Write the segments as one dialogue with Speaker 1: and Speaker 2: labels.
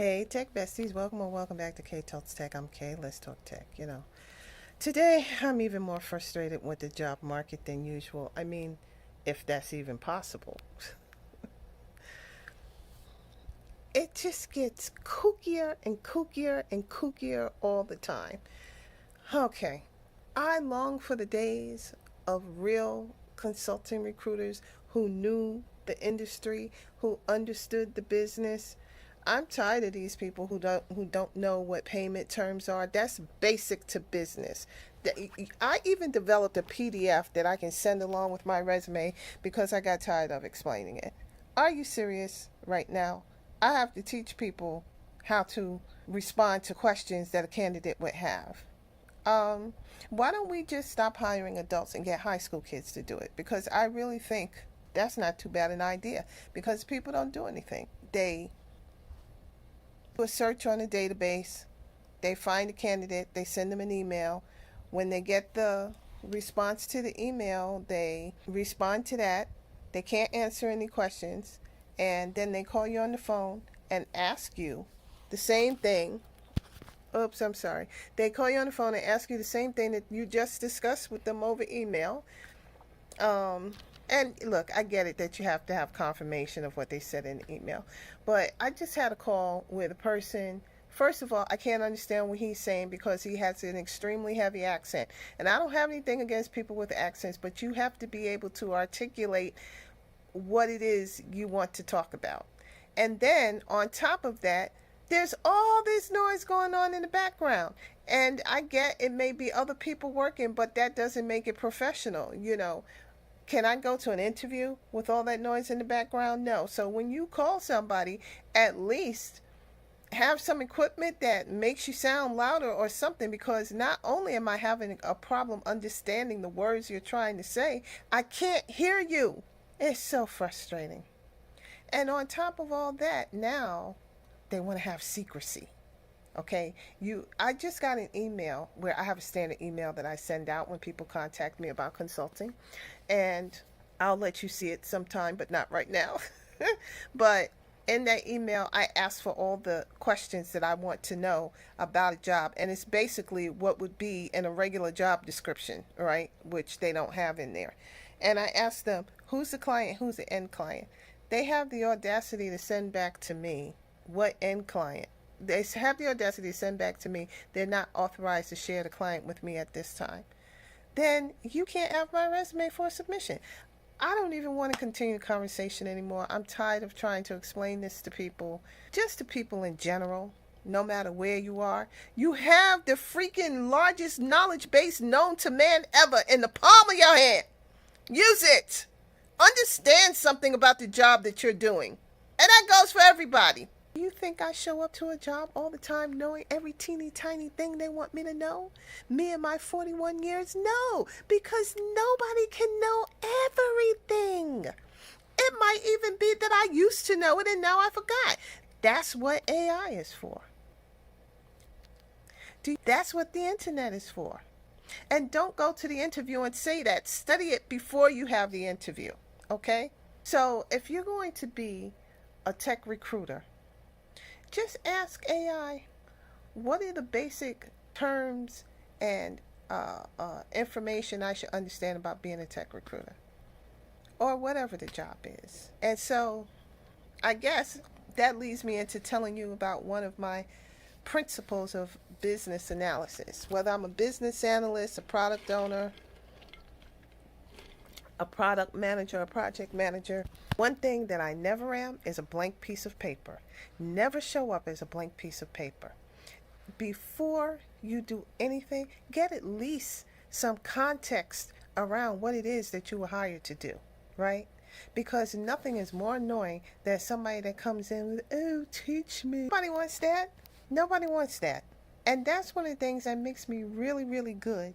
Speaker 1: Hey, tech besties, welcome or welcome back to kaetalkstech. I'm Kay. Let's talk tech. Today I'm even more frustrated with the job market than usual. I mean, if that's even possible. It just gets kookier and kookier and kookier all the time. Okay, I long for the days of real consulting recruiters who knew the industry, who understood the business. I'm tired of these people who don't know what payment terms are. That's basic to business. I even developed a PDF that I can send along with my resume because I got tired of explaining it. Are you serious right now? I have to teach people how to respond to questions that a candidate would have. Um, why don't we just stop hiring adults and get high school kids to do it? Because I really think that's not too bad an idea because people don't do anything. They do a search on a database, they find a candidate, they send them an email. When they get the response to the email, they respond to that. They can't answer any questions, and then they call you on the phone and ask you the same thing. Oops, I'm sorry. They call you on the phone and ask you the same thing that you just discussed with them over email. Um, and look, I get it that you have to have confirmation of what they said in the email. But I just had a call with a person. First of all, I can't understand what he's saying because he has an extremely heavy accent. And I don't have anything against people with accents, but you have to be able to articulate what it is you want to talk about. And then on top of that, there's all this noise going on in the background. And I get it may be other people working, but that doesn't make it professional. Can I go to an interview with all that noise in the background? No. So when you call somebody, at least have some equipment that makes you sound louder or something, because not only am I having a problem understanding the words you're trying to say, I can't hear you. It's so frustrating. And on top of all that, now they want to have secrecy. Okay, I just got an email where I have a standard email that I send out when people contact me about consulting, and I'll let you see it sometime, but not right now. But in that email, I ask for all the questions that I want to know about a job, and it's basically what would be in a regular job description, right? Which they don't have in there. And I ask them, who's the client, who's the end client? They have the audacity to send back to me what end client. They have the audacity to send back to me they're not authorized to share the client with me at this time. Then you can't have my resume for submission. I don't even want to continue the conversation anymore. I'm tired of trying to explain this to people, just to people in general, no matter where you are. You have the freaking largest knowledge base known to man ever in the palm of your hand. Use it. Understand something about the job that you're doing. And that goes for everybody. Do you think I show up to a job all the time knowing every teeny tiny thing they want me to know? Me and my 41 years? No, because nobody can know everything. It might even be that I used to know it and now I forgot. That's what AI is for. That's what the internet is for. And don't go to the interview and say that. Study it before you have the interview. Okay? So if you're going to be a tech recruiter, just ask AI, what are the basic terms and information I should understand about being a tech recruiter? Or whatever the job is. And so I guess that leads me into telling you about one of my principles of business analysis. Whether I'm a business analyst, a product owner, a product manager, a project manager, one thing that I never am is a blank piece of paper. Never show up as a blank piece of paper. Before you do anything, get at least some context around what it is that you were hired to do, right? Because nothing is more annoying than somebody that comes in with, oh, teach me. Nobody wants that. Nobody wants that. And that's one of the things that makes me really, really good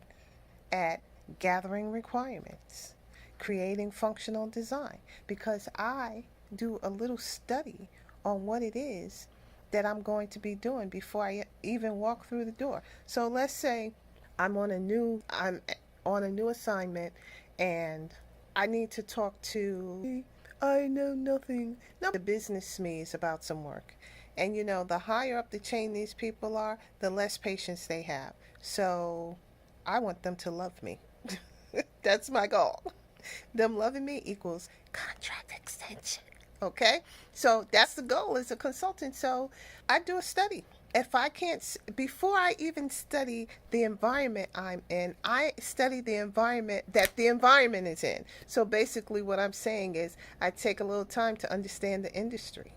Speaker 1: at gathering requirements, creating functional design, because I do a little study on what it is that I'm going to be doing before I even walk through the door. So let's say I'm on a new assignment and I need to talk to, I know nothing. No, the business SMEs about some work. And the higher up the chain these people are, the less patience they have. So I want them to love me. That's my goal. Them loving me equals contract extension. Okay? So that's the goal as a consultant. So I do a study. If I can't, before I even study the environment I'm in, I study the environment that the environment is in. So basically, what I'm saying is, I take a little time to understand the industry.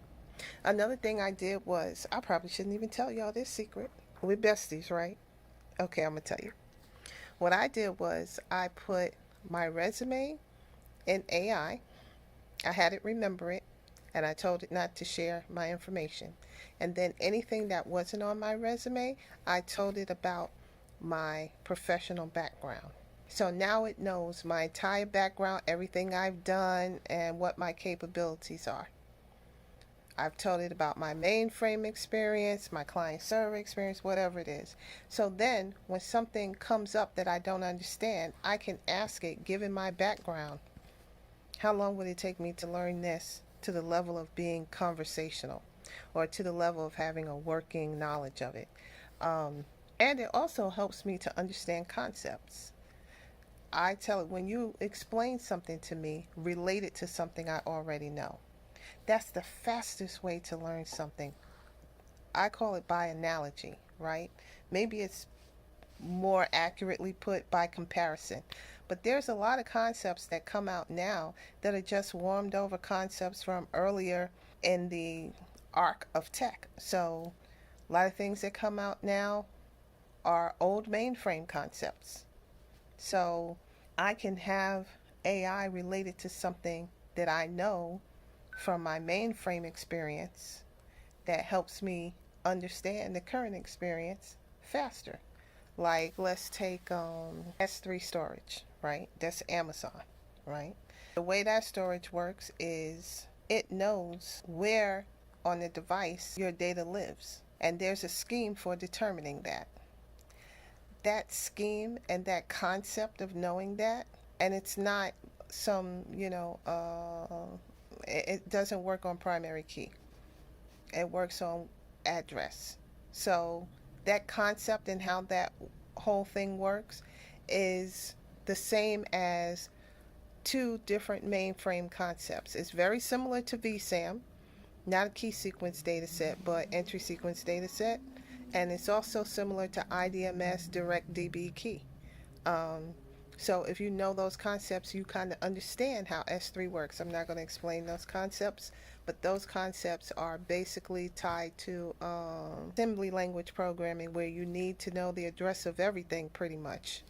Speaker 1: Another thing I did was, I probably shouldn't even tell y'all this secret. We're besties, right? Okay, I'm going to tell you. What I did was, I put my resume in AI. I had it remember it, and I told it not to share my information. And then anything that wasn't on my resume, I told it about my professional background. So now it knows my entire background, everything I've done, and what my capabilities are. I've told it about my mainframe experience, my client server experience, whatever it is. So then when something comes up that I don't understand, I can ask it, given my background, how long would it take me to learn this to the level of being conversational, or to the level of having a working knowledge of it? And it also helps me to understand concepts. I tell it, when you explain something to me, relate it to something I already know. That's the fastest way to learn something. I call it by analogy, right? Maybe it's more accurately put by comparison. But there's a lot of concepts that come out now that are just warmed over concepts from earlier in the arc of tech. So a lot of things that come out now are old mainframe concepts. So I can have AI related to something that I know from my mainframe experience that helps me understand the current experience faster. Like, let's take S3 storage, right? That's Amazon, right? The way that storage works is it knows where on the device your data lives. And there's a scheme for determining that. That scheme and that concept of knowing that, and it's not some, it doesn't work on primary key. It works on address. So that concept and how that whole thing works is the same as two different mainframe concepts. It's very similar to VSAM, not a key sequence data set, but entry sequence data set. And it's also similar to IDMS direct DB key. Um, so if you know those concepts, you kind of understand how S3 works. I'm not going to explain those concepts, but those concepts are basically tied to assembly language programming, where you need to know the address of everything pretty much.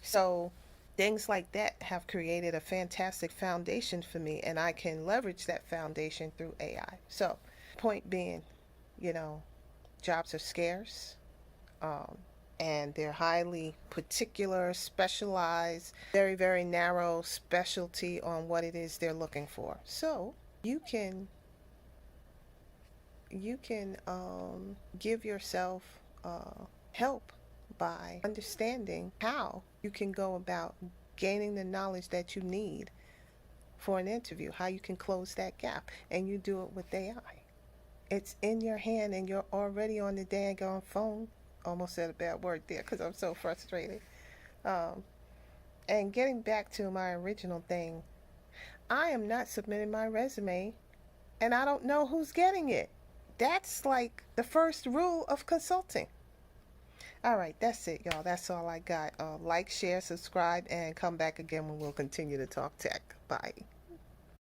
Speaker 1: So things like that have created a fantastic foundation for me, and I can leverage that foundation through AI. So point being, you know, jobs are scarce. Um, and they're highly particular, specialized, very, very narrow specialty on what it is they're looking for. So you can give yourself help by understanding how you can go about gaining the knowledge that you need for an interview, how you can close that gap, and you do it with AI. It's in your hand, and you're already on the daggone phone. Almost said a bad word there because I'm so frustrated. Um, and getting back to my original thing, I am not submitting my resume, and I don't know who's getting it. That's like the first rule of consulting. All right, that's it, y'all. That's all I got. Like, share, subscribe, and come back again when we'll continue to talk tech. Bye.